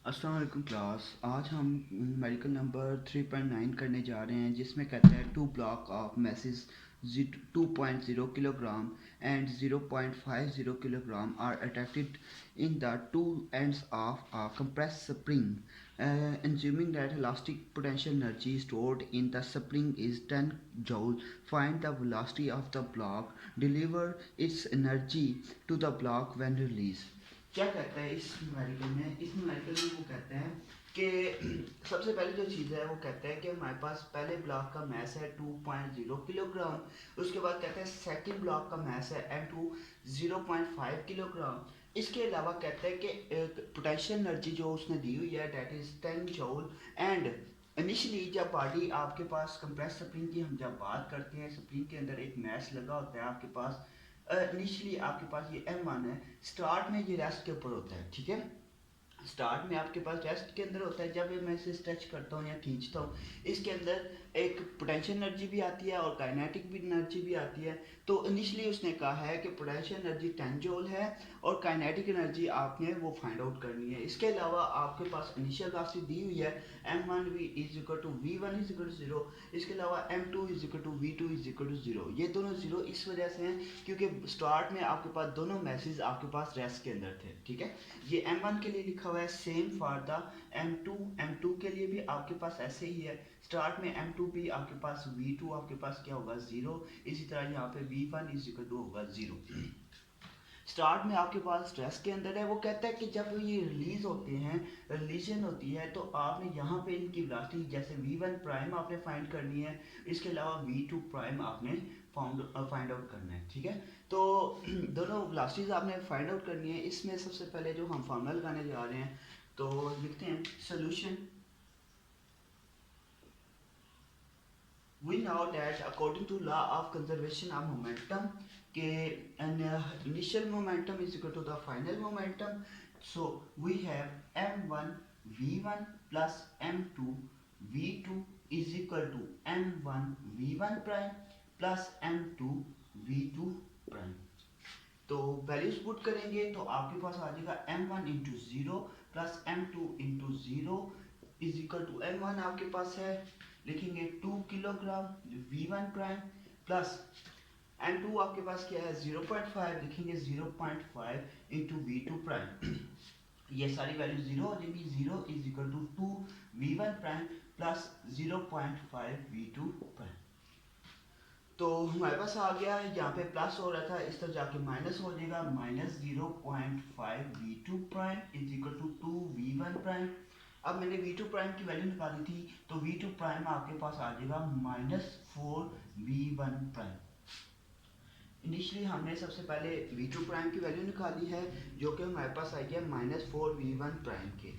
अस्सलाम वालेकुम क्लास। आज हम मेडिकल नंबर 3.9 करने जा रहे हैं, जिसमें कहता है two block of masses 2.0 kilogram and 0.50 kilogram are attached in the two ends of a compressed spring. Assuming that elastic potential energy stored in the spring is 10 joule, find the velocity of the block, deliver its energy to the block when released. क्या कहता है इस numerical में? इस numerical में वो कहते हैं कि सबसे पहले जो चीज़ है वो कहता है कि हमारे पास पहले ब्लॉक का मैस है 2.0 किलोग्राम। उसके बाद कहते हैं सेकंड ब्लॉक का मैस है M2 0.5 किलोग्राम। इसके अलावा कहते हैं कि पोटेंशियल एनर्जी जो उसने दी हुई है that is 10 joule. And initially जब बॉडी आपके पास कंप्रेस स्प्रिंग की हम जब बात करते हैं, स्प्रिंग के अंदर एक मैस लगा होता है आपके पास। इनिशियली आपके पास ये M1 है, स्टार्ट में ये रेस्ट के ऊपर होता है, ठीक है। स्टार्ट में आपके पास रेस्ट के अंदर होता है। जब मैं इसे स्ट्रेच करता हूँ या खींचता हूँ, इसके अंदर एक पोटेंशियल एनर्जी भी आती है और काइनेटिक भी एनर्जी भी आती है। तो इनिशियली उसने कहा है कि पोटेंशियल एनर्जी 10 जूल है और काइनेटिक एनर्जी आपने वो फाइंड आउट करनी है। इसके अलावा आपके पास इनिशियल वेलोसिटी दी हुई है M1 is equal to V1 is equal to 0। इसके अलावा M2 is equal to V2 is equal to 0। ये दोनों 0 इस वजह से हैं क्योंकि स्टार्ट में आपके पास दोनों मैसेज आपके पास रेस्ट के अंदर थे, ठीक है। ये M1 के लिए लिखा हुआ है, सेम फॉर द M2 के लिए भी आपके पास ऐसे ही है। स्टार्ट में M2 भी आपके पास V2 आपके पास क्या होगा 0। इसी तरह यहाँ पे V1 इज इक्वल टू होगा 0। स्टार्ट में आपके पास स्ट्रेस के अंदर है। वो कहता है कि जब ये रिलीज होते हैं, रिलीजन होती है, तो आपने यहाँ पे इनकी वेलोसिटी जैसे V1 प्राइम आपने फाइंड करनी है। इसके अलावा V2 प्राइम आपने फाइंड आउट करना है, ठीक है। तो दोनों वेलोसिटीज आपने फाइंड आउट करनी है। इसमें सबसे पहले जो हम फार्मूला लगाने जा रहे हैं, तो लिखते हैं solution. We know that according to law of conservation of momentum, an initial momentum is equal to the final momentum. So we have m1 v1 plus m2 v2 is equal to m1 v1 prime plus m2 v2 prime. तो values put करेंगे तो आपके पास आ जाएगा m1 into zero plus m2 into zero is equal to m1 आपके पास है, लिखेंगे 2 kilogram v1 prime plus m2 आपके पास क्या है 0.5, लिखेंगे 0.5 इंटू v2 प्राइम। ये सारी वैल्यू जीरो हो जाएगी। 0 is equal to 2 v1 prime plus 0.5 v2 prime. तो हमारे पास आ गया है, यहाँ पे प्लस हो रहा था, इस तरह जाके माइनस हो जाएगा। Minus 0.5 v2 prime is equal to 2 v1 prime. अब मैंने v2 प्राइम की वैल्यू निकाली थी, तो v2 प्राइम आपके पास आ जाएगा -4 v1 प्राइम। इनिशियली हमने सबसे पहले v2 प्राइम की वैल्यू निकाली है, जो कि हमारे पास आई है -4 v1 प्राइम के,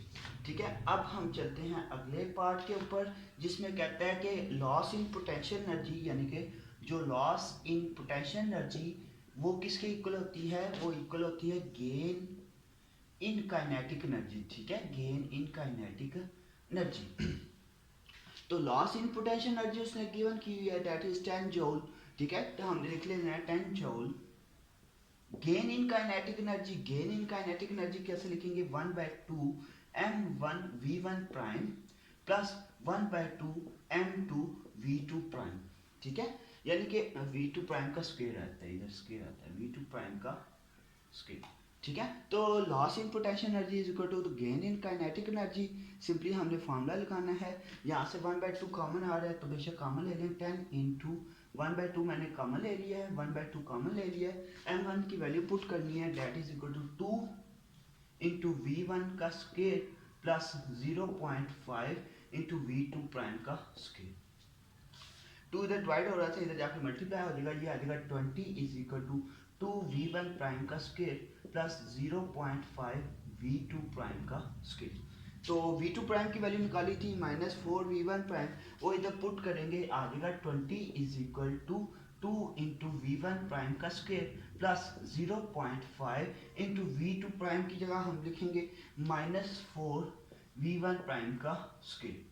ठीक है। अब हम चलते हैं अगले पार्ट के ऊपर, जिसमें कहता है कि लॉस इन पोटेंशियल एनर्जी, यानी कि जो लॉस इन पोटेंशियल एनर्जी वो किसके इक्वल होती है? वो इक्वल होती है गेन इन काइनेटिक एनर्जी, ठीक है, गेन इन काइनेटिक एनर्जी। तो लॉस इन पोटेंशियल एनर्जी उसने गिवन की हुई है, दैट इज 10 जूल, ठीक है। तो हम लिख लेते हैं 10 joule. Gain in kinetic energy, gain in kinetic energy कैसे लिखेंगे? 1/2 m1 v1 prime plus 1/2 m2 v2 prime, ठीक है। यानी कि v2 प्राइम का स्क्वायर आता है, इधर स्क्वायर आता है v2 प्राइम का स्क्वायर, ठीक है। तो loss in potential energy is equal to gain in kinetic energy. Simply हमने फार्मूला लगाना है। यहाँ से 1/2 कॉमन आ रहा है, तो बेशक कॉमन ले लें। 10 इंटू 1/2 मैंने कॉमन ले लिया है, 1/2 कॉमन ले लिया है। m1 की वैल्यू पुट करनी है, that is equal to 2 into v1 का square plus 0.5 into v2 prime का स्क्वायर। 2 इधर डिवाइड हो रहा था, इधर जाकर मल्टीप्लाई हो जाएगा, ये आ जाएगा 20 is equal to 2 v1 prime का स्क्वायर प्लस 0.5 v2 प्राइम का स्क्वायर। तो v2 प्राइम की वैल्यू निकाली थी -4 v1 प्राइम, वो इधर पुट करेंगे, आ जाएगा 20 is equal to 2 into v1 prime का square plus 0.5 into v2 prime की जगह हम लिखेंगे -4 v1 प्राइम का स्क्वायर।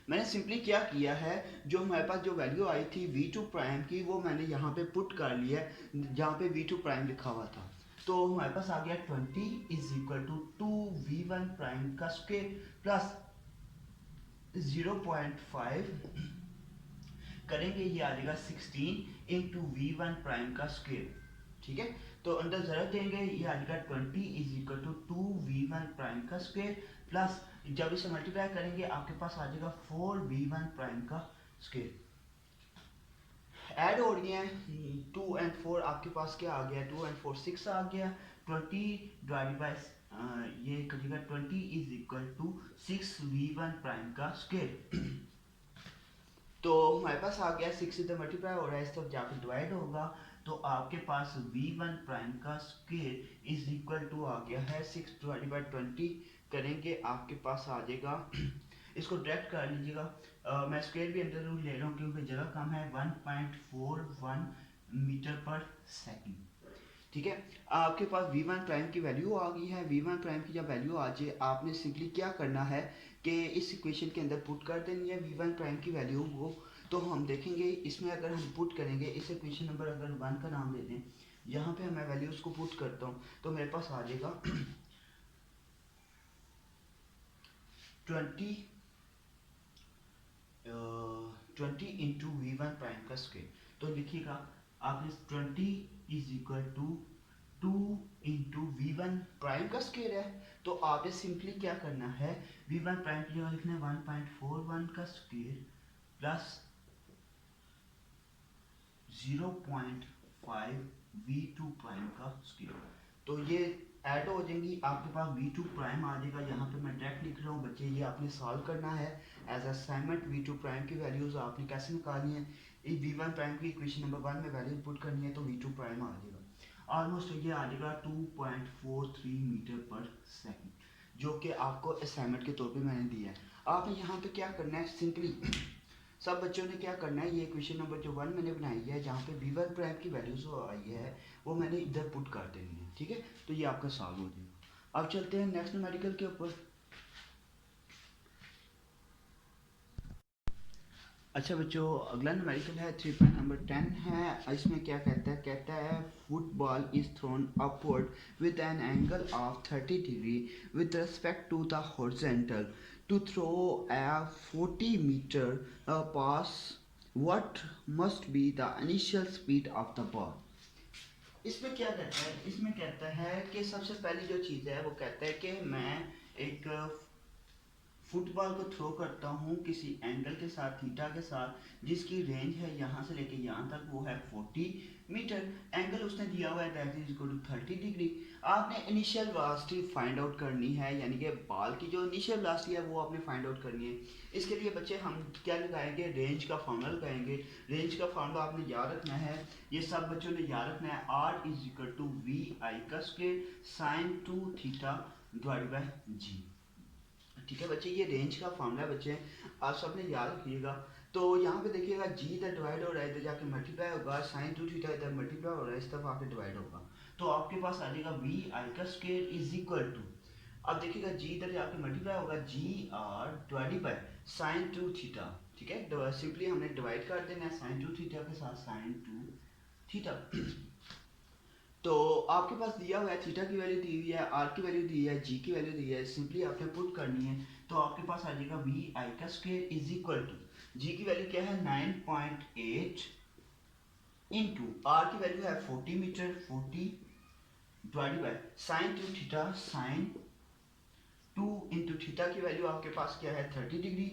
मैंने सिंपली क्या किया है, जो हमारे पास जो वैल्यू आई थी v2 प्राइम की, वो मैंने यहाँ पे पुट कर लिया है जहाँ पे v2 प्राइम लिखा हुआ था। तो हमारे पास आ गया 20 is equal to 2v1 prime का स्क्वायर प्लस 0.5 करेंगे, ये आ जाएगा 16 इंटू वी वन प्राइम का स्क्वायर। ठीक है, तो अंदर जरा देंगे, ये आ जाएगा 20 is equal to 2v1 prime का स्क्वायर प्लस जब इसे मल्टीप्लाई करेंगे आपके पास आ जाएगा 4v1 प्राइम का स्क्वायर। ऐड हो रही है 2 एंड 4, आपके पास क्या आ गया, 2 एंड 4 6 आ गया। 20 डिवाइड बाय ये करिएगा 20 is equal to 6v1 prime का स्क्वायर। तो हमारे पास आ गया 6 इधर मल्टीप्लाई हो रहा है, इस तरफ जाकर डिवाइड होगा, तो आपके पास v1 प्राइम का स्क्वायर इज इक्वल टू आ गया है 6 डिवाइड बाई 20 करेंगे, आपके पास आ जाएगा इसको डायरेक्ट कर लीजिएगा। मैं स्क्वायर भी अंदर रूट ले रहा हूँ क्योंकि जगह कम है, 1.41 मीटर पर सेकंड। ठीक है, आपके पास v1 प्राइम की वैल्यू आ गई है। v1 प्राइम की जब वैल्यू आ जाए आपने सिंपली क्या करना है कि इस इक्वेशन के अंदर पुट कर देनी है v1 प्राइम की वैल्यू को। तो हम देखेंगे इसमें अगर हम पुट करेंगे, इस इक्वेशन नंबर अगर 1 का नाम ले दें, यहाँ पे मैं वैल्यूज को पुट करता हूँ तो मेरे पास आ जाएगा 20 इंटू वी वन प्राइम का स्क्वायर। तो लिखिएगा आपने 20 is equal to 2 into v one prime का स्क्वायर है, तो आपने सिंपली क्या करना है, वी वन प्राइम की जगह लिखना है 1.41 का square plus 0.5 v two prime का स्क्वायर। तो ये ऐड हो जाएंगी, आपके पास वी टू प्राइम आ जाएगा। यहाँ पे मैं डायरेक्ट लिख रहा हूँ बच्चे, ये आपने सॉल्व करना है as assignment. V two prime की वैल्यूज आपने कैसे निकालनी है, वी वन प्राइम की इक्वेशन नंबर 1 में वैल्यू पुट करनी है, तो वी टू प्राइम आ जाएगा ऑलमोस्ट, ये आ जाएगा 2.43 मीटर पर सेकंड, जो कि आपको असाइनमेंट के तौर पे मैंने दिया है। आपने यहाँ पे क्या करना है, सिंपली सब बच्चों ने क्या करना है, ये क्वेश्चन नंबर जो 1 मैंने बनाई है जहाँ पे वी वन प्राइम की वैल्यूज आई है वो मैंने इधर पुट कर देनी है। ठीक है, तो ये आपका सॉल्व हो जाएगा। अब चलते हैं नेक्स्ट न्यूमेरिकल के ऊपर। अच्छा बच्चों, अगला न्यूमेरिकल है 3 पॉइंट नंबर 10 है। इसमें क्या कहता है football is thrown upward with an angle of 30 degree with respect to the horizontal to throw a 40 metre pass, what must be the initial speed of the ball। इसमें क्या कहता है, इसमें कहता है कि सबसे पहली जो चीज़ है वो कहता है कि मैं एक फुटबॉल को थ्रो करता हूँ किसी एंगल के साथ, थीटा के साथ, जिसकी रेंज है यहाँ से लेके यहाँ तक वो है 40 मीटर। एंगल उसने दिया हुआ है that is equal to 30 degree. आपने इनिशियल वेलोसिटी फाइंड आउट करनी है, यानी कि बॉल की जो इनिशियल वेलोसिटी है वो आपने फाइंड आउट करनी है। इसके लिए बच्चे हम क्या लगाएंगे, रेंज का फार्मूला लगाएंगे। रेंज का फार्मूला आपने याद रखना है, ये सब बच्चों ने याद रखना है, R is equal to we i का square sine 2 theta divide by g. ठीक है बच्चे, ये रेंज का फार्मूला बच्चे आप सब ने याद रखिएगा। तो यहाँ पे देखिएगा जी इधर डिवाइड हो रहा है, इधर जाके मल्टीप्लाई होगा, साइन 2 थीटा इधर मल्टीप्लाई हो रहा है, इस तरफ आके डिवाइड होगा, तो आपके पास आ जाएगा वी आई का स्क्वायर इज इक्वल टू, अब देखिएगा जी इधर जाके मल्टीप्लाई होगा, g R divided by sine 2 theta. ठीक है, सिंपली हमने डिवाइड कर देना है साइन 2 थीटा के साथ साइन 2 थीटा। तो आपके पास दिया हुआ है थीटा की वैल्यू दी हुई है, आर की वैल्यू दी है, जी की वैल्यू दी है, सिंपली आपने पुट करनी है, तो आपके पास आ जाएगा वी आई का स्क्वायर इज इक्वल टू, जी की वैल्यू क्या है 9.8 इंटू आर की वैल्यू है 40 metre, 40 divided by sine 2 theta, sine 2 into theta की वैल्यू आपके पास क्या है 30 डिग्री,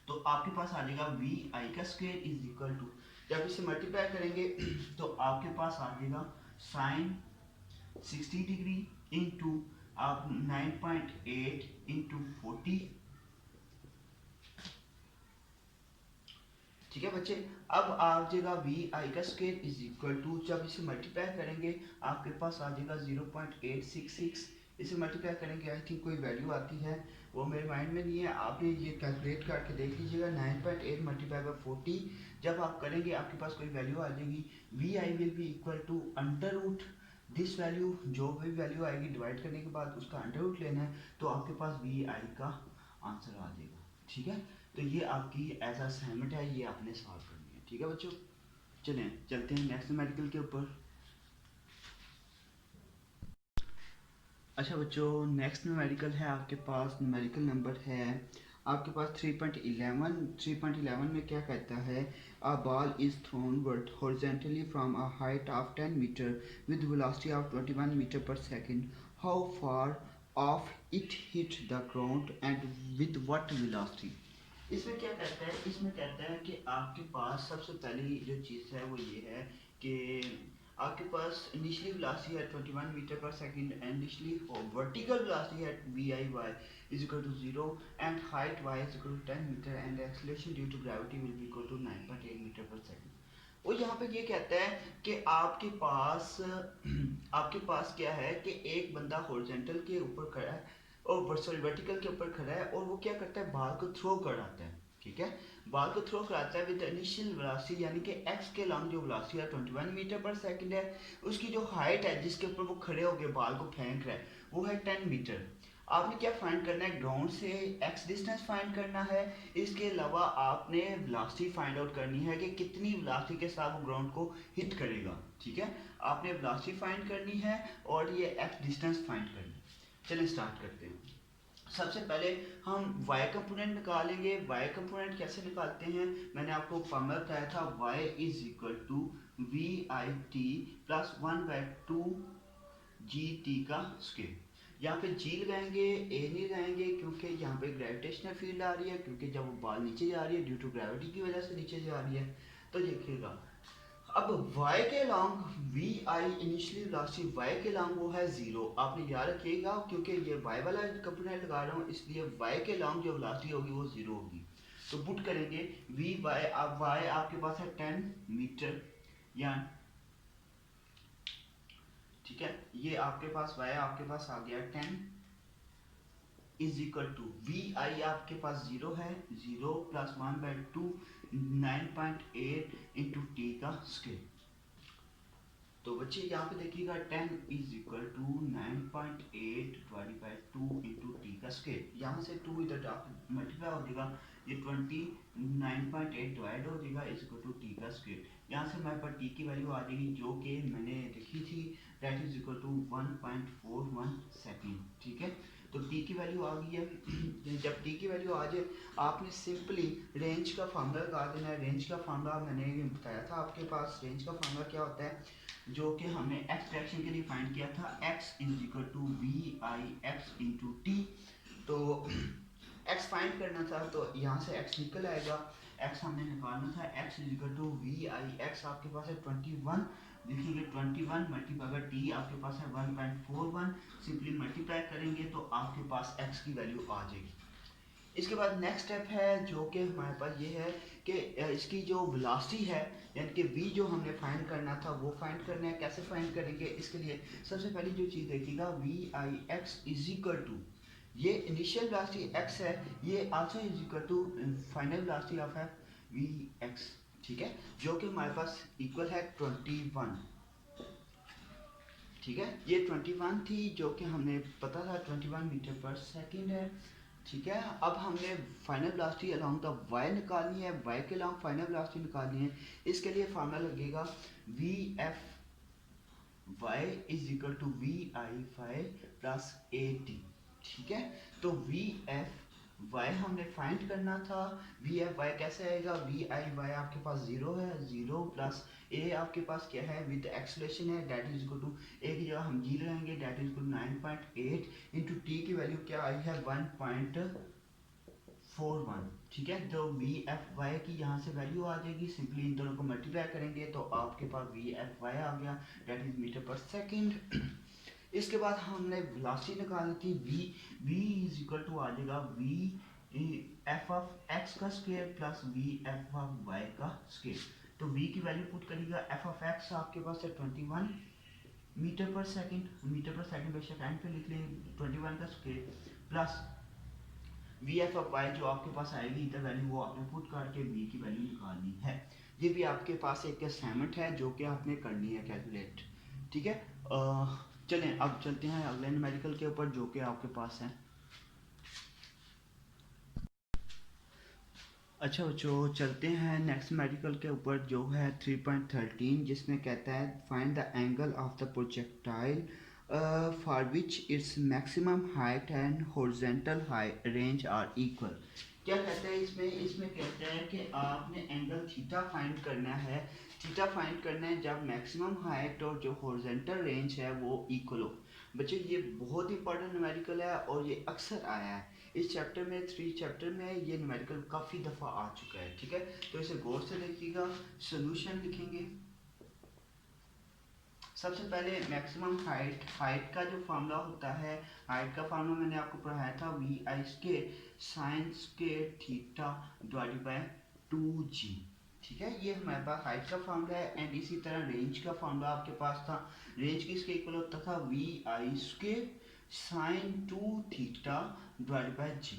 तो आपके पास आ जाएगा वी आई का स्क्वायर इज इक्वल टू, जब इसे मल्टीप्लाई करेंगे तो आपके पास आ जाएगा साइन 60 डिग्री इंटू आप 9.8 इंटू 40। ठीक है बच्चे, अब आ जाएगा वी आई का स्क्वायर इज इक्वल टू, जब इसे मल्टीप्लाई करेंगे आपके पास आ जाएगा 0.866, इसे मल्टीप्लाई करेंगे आई थिंक कोई वैल्यू आती है वो मेरे माइंड में नहीं है, आपने ये कैलकुलेट करके देख लीजिएगा। 9.8 मल्टीप्लाई बाई 40 जब आप करेंगे आपके पास कोई वैल्यू आ जाएगी, v i will be equal to under root this value, जो भी वैल्यू आएगी डिवाइड करने के बाद उसका अंडर रूट लेना है, तो आपके पास वी आई का आंसर आ जाएगा। ठीक है, तो ये आपकी एज असाइनमेंट है, ये आपने सॉल्व करनी है। ठीक है बच्चों। चलें चलते हैं नेक्स्ट न्यूमेरिकल के ऊपर। अच्छा बच्चों, नेक्स्ट न्यूमेरिकल है आपके पास, न्यूमेरिकल नंबर है आपके पास 3.11। 3.11 में क्या कहता है, a ball is thrown horizontally from a height of 10 metre with velocity of 21 metre per second, how far of it hit the ground and with what velocity. इसमें क्या कहता है, इसमें कहता है कि आपके पास सबसे पहली जो चीज़ है वो ये है कि आपके पास इनिशियली वेलोसिटी है 21 metre per second and initially vertical velocity है v(i)y is equal to 0 and height y is equal to 10 metre and acceleration due to gravity will be equal to 9.8 metre per second. वो यहाँ पे ये कहता है कि आपके पास क्या है कि एक बंदा हॉरिजॉन्टल के ऊपर खड़ा है और सॉरी वर्टिकल के ऊपर खड़ा है और वो क्या करता है, बाल को थ्रो कराता है। ठीक है, बाल को थ्रो कराता है विद इनिशियल वेलोसिटी यानी कि x के लॉन्ग जो वेलोसिटी है 21 मीटर पर सेकंड है, उसकी जो हाइट है जिसके ऊपर वो खड़े होकर बाल को फेंक रहा है वो है 10 मीटर। आपने क्या फाइंड करना है, ग्राउंड से x डिस्टेंस फाइंड करना है। इसके अलावा आपने वेलोसिटी फाइंड आउट करनी है कि कितनी वेलोसिटी के साथ वो ग्राउंड को हिट करेगा। ठीक है, आपने वेलोसिटी फाइंड करनी है और ये x डिस्टेंस फाइंड करनी है। चलिए स्टार्ट करते हैं। सबसे पहले हम y कंपोनेंट निकालेंगे। y कंपोनेंट कैसे निकालते हैं, मैंने आपको फॉर्मूला बताया था, y is equal to we i t plus 1/2 g t का स्क्वायर। यहाँ पे जी लगाएंगे, ए नहीं लगाएंगे क्योंकि यहाँ पे ग्रेविटेशनल फील्ड आ रही है, क्योंकि जब वो बॉल नीचे जा रही है ड्यू टू ग्रेविटी की वजह से नीचे जा रही है। तो देखिएगा अब y के along v i initially velocity y के लॉन्ग वो है 0। आपने याद रखिएगा क्योंकि ये y वाला कंपोनेंट लगा रहा हूँ इसलिए y के लॉन्ग जो वेलोसिटी होगी वो 0 होगी। तो पुट करेंगे वी वाई, अब y आपके पास है 10 मीटर या ठीक है, ये आपके पास y आपके पास आ गया 10 is equal to we i आपके पास 0 है, 0 प्लस 1/2 9.8 इंटू टी का स्क्वायर। तो बच्चे यहाँ पे देखिएगा 10 is equal to 9.8 divided by 2 into t का स्क्वायर। यहाँ से 2 इधर मल्टीप्लाई हो जाएगा, ये 29.8 डिवाइड हो जाएगा इज इक्वल टू टी का स्क्वायर। यहाँ से हमारे पास टी की वैल्यू आ जाएगी जो कि मैंने लिखी थी, that is equal to 1.41 second. ठीक है, तो टी की वैल्यू आ गई है। जब टी की वैल्यू आ जाए आपने सिंपली रेंज का फार्मूला लगा देना है। रेंज का फार्मूला मैंने बताया था आपके पास, रेंज का फार्मूला क्या होता है जो कि हमने एक्स फ्रैक्शन के लिए फाइंड किया था, x is equal to we i x into t. तो x फाइंड करना था तो यहाँ से x निकल आएगा, x हमने निकालना था, x is equal to we i x आपके पास है 21, देखिए 21 मल्टीप्लाई बाय टी आपके पास है 1.41, सिंपली मल्टीप्लाई करेंगे तो आपके पास x की वैल्यू आ जाएगी। इसके बाद नेक्स्ट स्टेप है जो कि हमारे पास ये है कि इसकी जो वेलोसिटी है यानी कि v जो हमने फाइंड करना था वो फाइंड करना है। कैसे फाइंड करेंगे, इसके लिए सबसे पहली जो चीज़ देखिएगा we i x is equal to, ये इनिशियल वेलोसिटी x है, ये also is equal to final velocity of है वी एक्स। ठीक है, जो कि हमारे पास इक्वल है 21। ठीक है, ये 21 थी जो कि हमें पता था 21 मीटर पर सेकंड है। ठीक है, अब हमने final velocity along the y निकालनी है, y के अलोंग फाइनल वेलोसिटी निकालनी है। इसके लिए फार्मूला लगेगा v f y is equal to we i phi plus a t. ठीक है, तो वी एफ y हमने फाइंड करना था, वी एफ y कैसे आएगा, वी आई y आपके पास 0 है, 0 प्लस a आपके पास क्या है विद एक्सलेशन है, that is equal to a की जगह हम जी लगाएंगे, that is equal to 9.8 into t की वैल्यू क्या आई है 1.41। ठीक है, तो वी एफ वाई की यहाँ से वैल्यू आ जाएगी, सिंपली इन दोनों को मल्टीप्लाई करेंगे तो आपके पास वी एफ वाई आ गया, that is metre per second. इसके बाद हमने वेलोसिटी निकालनी थी, v इज इक्वल टू आ जाएगा v एफ ऑफ एक्स का square plus V F of Y का स्क्वायर। तो v की वैल्यू पुट करिएगा, एफ ऑफ एक्स आपके पास है 21 metre per second, metre per second बेशक एंड पे लिख लेंगे 21 का square plus V F of Y जो आपके पास आएगी इधर वैल्यू वो आपने पुट करके v की वैल्यू निकालनी है। ये भी आपके पास एक असाइनमेंट है जो कि आपने करनी है कैलकुलेट। ठीक है, चलें अब चलते हैं अगले न्यूमेरिकल के ऊपर जो कि आपके पास है। अच्छा बच्चों, चलते हैं नेक्स्ट मेडिकल के ऊपर जो है 3.13, जिसमें कहता है find the angle of the projectile for which its maximum height and horizontal height range are equal. क्या कहता है इसमें? इसमें कहता है कि आपने एंगल थीटा फाइंड करना है। थीटा फाइंड करना है जब मैक्सिमम हाइट और जो हॉरिजॉन्टल रेंज है वो इक्वल हो। बच्चों ये बहुत इंपॉर्टेंट न्यूमेरिकल है और ये अक्सर आया है इस चैप्टर में। 3 चैप्टर में ये न्यूमेरिकल काफ़ी दफ़ा आ चुका है, ठीक है। तो इसे गौर से देखिएगा। सोल्यूशन लिखेंगे। सबसे पहले मैक्सिमम हाइट, हाइट का जो फार्मूला होता है, हाइट का फार्मूला मैंने आपको पढ़ाया था we I square sine square theta divided by 2g, ठीक है। ये हमारे पास हाइट का फार्मूला है। एंड इसी तरह रेंज का फार्मूला आपके पास था। रेंज किसके इक्वल होता था? We I square sine 2 theta divided by g.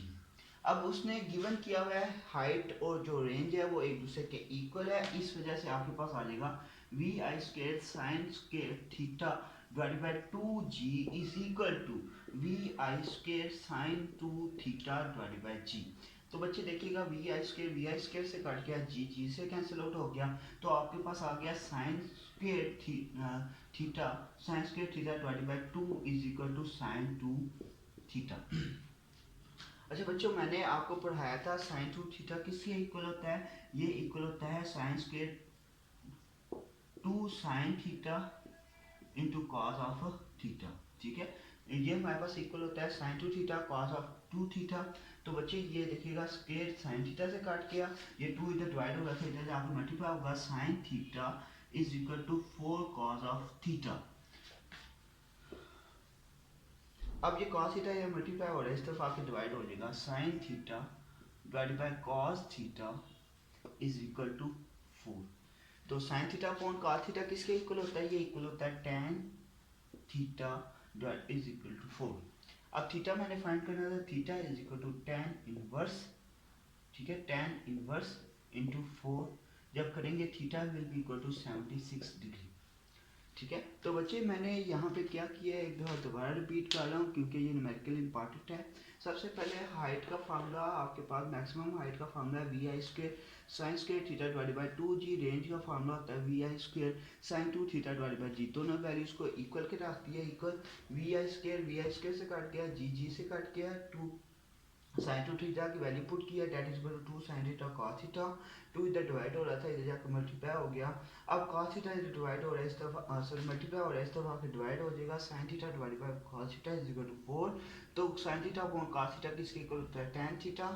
अब उसने गिवन किया हुआ है हाइट और जो रेंज है वो एक दूसरे के इक्वल है, इस वजह से आपके पास आ जाएगा we I square sine square theta divided by 2g is equal to we I square sine 2 theta divided by G. तो बच्चे देखिएगा वी आई स्केयर से कट गया, जी से कैंसिल आउट हो गया, तो आपके पास आ गया sine square theta, sine square theta divided by 2 is equal to sine 2 theta. अच्छा बच्चों, मैंने आपको पढ़ाया था साइन 2 थीटा किसके इक्वल होता है? ये इक्वल होता है sine square 2 sine theta into cos of theta, ठीक है। ये हमारे पास इक्वल होता है sine 2 theta cos of 2 theta. तो बच्चे ये देखिएगा स्क्वायर साइन थीटा से काट गया, ये 2 इधर डिवाइड होगा तो इधर जाकर मल्टीप्लाई होगा, sine theta is equal to 4 cos of theta. अब ये cos थीटा ये मल्टीप्लाई हो रहा है, इस तरफ आके डिवाइड हो जाएगा, sine theta divide by cos theta is equal to 4। तो sine theta upon cos theta किसके इक्वल होता है? ये इक्वल होता है tan theta divide is equal to 4। अब थीटा मैंने फाइंड करना था, theta is equal to tan inverse, ठीक है, tan इनवर्स इंटू 4। जब करेंगे theta will be equal to 76 degree, ठीक है। तो बच्चे मैंने यहाँ पे क्या किया है, एक दफा दोबारा रिपीट कर रहा हूँ क्योंकि ये न्यूमेरिकल इंपॉर्टेंट है। सबसे पहले हाइट का फार्मूला आपके पास, मैक्सिमम हाइट का formula V I square sine square theta divided by 2g। Range का फार्मूला होता है V I square sine 2 theta divided by G. दोनों वैल्यूज को इक्वल के रख दिया, इक्वल वी आई स्क्वायर से कट गया, जी से कट गया, 2 साइन 2 थीटा की वैल्यू पुट किया, that is equal to 2 sine theta cos theta. 2 इधर डिवाइड हो रहा था, इधर जाकर मल्टीप्लाई हो गया। अब कॉस थीटा इधर डिवाइड हो रहा है, इस तरफ सॉरी मल्टीप्लाई हो रहा है, इस तरफ आके डिवाइड हो जाएगा, sine theta divided by cos theta is equal to 4। तो sine theta upon cos theta किसके इक्वल होता है? tan theta.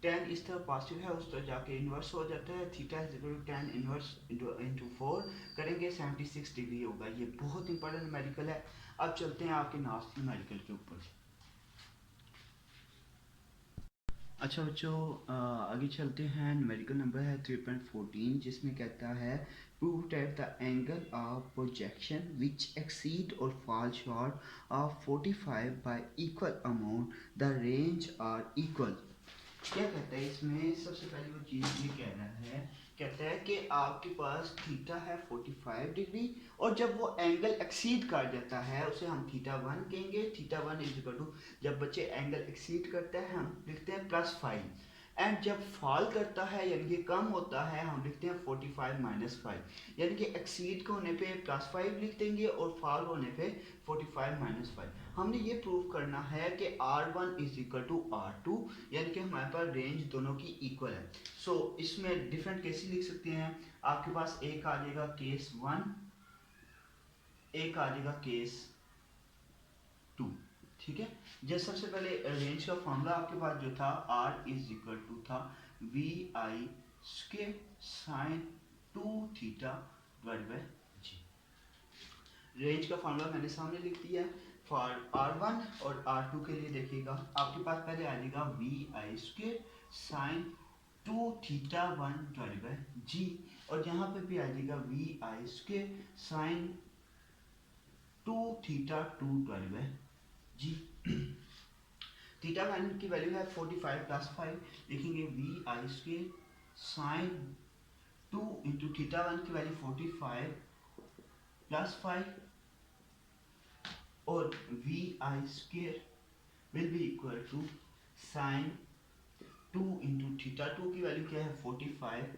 tan इस तरफ पॉजिटिव है, उस तरफ जाके इन्वर्स हो जाता है, theta is equal to tan inverse into 4 करेंगे 76 डिग्री होगा। ये बहुत इंपॉर्टेंट न्यूमेरिकल है। अब चलते हैं आपके लास्ट न्यूमेरिकल के ऊपर। अच्छा बच्चों, आगे चलते हैं। न्यूमेरिकल नंबर है 3.14, जिसमें कहता है prove that the angle of projection which exceed or fall short of 45 by equal amount the range are equal. क्या कहता है इसमें? सबसे पहली वो चीज़ ये कह रहा है, कहता है कि आपके पास थीटा है 45 डिग्री और जब वो एंगल एक्सीड कर जाता है उसे हम थीटा 1 कहेंगे। थीटा 1 इज इक्वल टू, जब बच्चे एंगल एक्सीड करता है हम लिखते हैं +5, एंड जब फॉल करता है यानी कि कम होता है हम लिखते हैं 45 -5। यानी कि एक्सीड के होने पे +5 लिख देंगे और फॉल होने पे 45 -5। हमने ये प्रूव करना है कि R1 is equal to R2, यानी कि हमारे पास रेंज दोनों की इक्वल है। सो इसमें डिफरेंट केसेस लिख सकते हैं। आपके पास एक आ जाएगा केस 1, एक आ जाएगा केस 2, ठीक है। जैसे सबसे पहले रेंज का फॉर्मूला आपके पास जो था R इज इक्वल टू था we I square sine 2 theta divide by g. Range का फॉर्मूला मैंने सामने लिख दिया है। फॉर R1 और R2 के लिए देखिएगा, आपके पास पहले आ जाएगा we I square sine 2 theta 1 divide by g, और यहाँ पे भी आ जाएगा we I square sine 2 theta 2 divide by g. Theta one की वैल्यू है 45 +5, लिखेंगे वी आई स्क्वायर साइन 2 इंटू थीटा 1 की वैल्यू 45 +5 और V I square will be equal to sin 2 into theta 2 की वैल्यू क्या है 45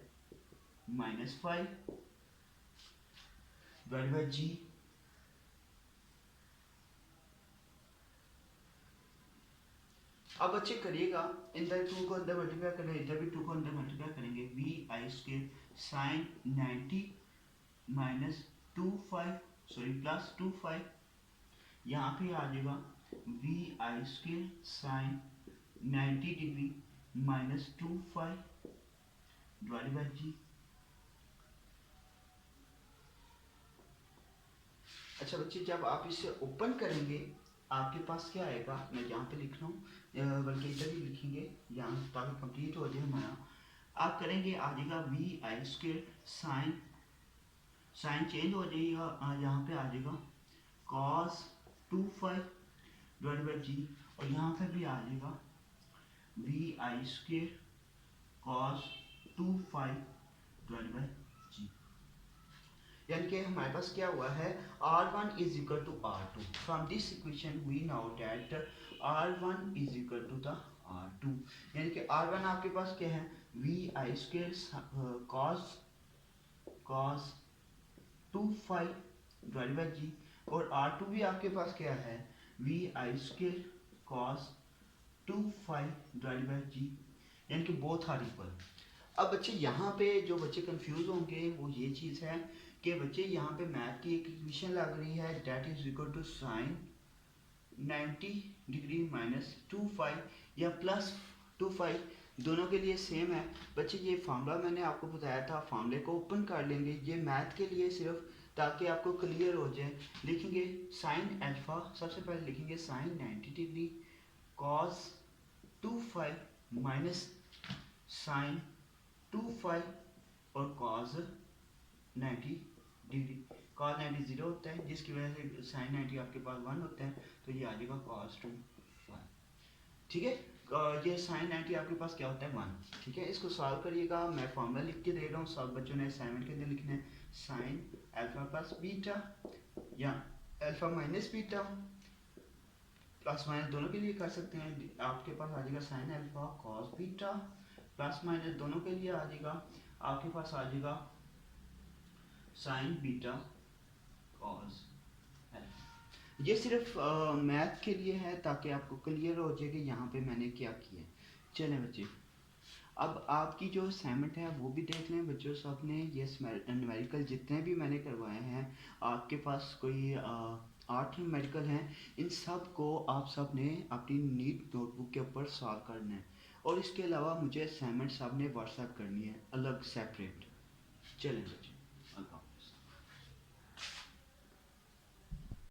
माइनस 5 डिवाइड बाई जी। अब बच्चे करिएगा, इधर 2 को अंदर मल्टीप्लाई करेंगे, इधर भी 2 को अंदर मल्टीप्लाई करेंगे, वी आई square sine 90 minus 25 sorry plus 25, यहाँ पे आ जाएगा we I square sine 90 degree minus 25 divide by g. अच्छा बच्चे, जब आप इसे ओपन करेंगे आपके पास क्या आएगा, मैं यहाँ पे लिख रहा हूँ, बल्कि इधर भी लिखेंगे यहाँ ताकि कंप्लीट हो जाए हमारा। आप करेंगे आ जाएगा we I square sine, sine change हो जाएगा, यहाँ पे आ जाएगा कॉस 25 डिवाइड बाई जी, और यहाँ पे भी आ जाएगा we I square cos 25 divide by g. यानी कि हमारे पास क्या हुआ है, R1 is equal to R2. From this equation we know that R1 is equal to the R2. यानी कि R1 आपके पास क्या है, V I square cos 25 divide by g, और R2 भी आपके पास क्या है, V I square cos 25 divide by g, यानी कि बोथ आर इक्वल। अब बच्चे यहाँ पे जो बच्चे कंफ्यूज होंगे वो ये चीज़ है कि बच्चे यहाँ पे मैथ की एक इक्वेशन लग रही है, that is equal to sine 90 degree minus 25 या प्लस 25, दोनों के लिए सेम है। बच्चे ये फार्मूला मैंने आपको बताया था, फार्मूले को ओपन कर लेंगे, ये मैथ के लिए सिर्फ ताकि आपको क्लियर हो जाए। लिखेंगे साइन अल्फा, सबसे पहले लिखेंगे sine 90 degree cos 25 minus sine 25 और कॉस 90 डिग्री। कॉस 90 जीरो होता है, जिसकी वजह से साइन 90 आपके पास 1 होता है, तो ये आ जाएगा कॉस 25। ठीक है, ये साइन 90 आपके पास क्या होता है 1। ठीक है, इसको सॉल्व करिएगा, मैं फॉर्मूला लिख के दे रहा हूँ, सब बच्चों ने असाइनमेंट के अंदर लिखना है साइन अल्फा प्लस बीटा या alpha minus beta, plus minus दोनों के लिए कर सकते हैं। आपके पास आ जाएगा sine alpha cos beta, plus minus दोनों के लिए आ जाएगा, आपके पास आ जाएगा साइन बीटा कॉस अल्फा। ये सिर्फ मैथ के लिए है ताकि आपको क्लियर हो जाए कि यहाँ पे मैंने क्या किया। चलें बच्चे, अब आपकी जो असाइनमेंट है वो भी देख लें बच्चों, सब ने ये न्यूमेरिकल जितने भी मैंने करवाए हैं, आपके पास कोई 8 न्यूमेरिकल हैं, इन सब को आप सब ने अपनी नीट नोटबुक के ऊपर सॉल्व करना है, और इसके अलावा मुझे असाइनमेंट सब ने व्हाट्सएप करनी है अलग सेपरेट। चलें बच्चे।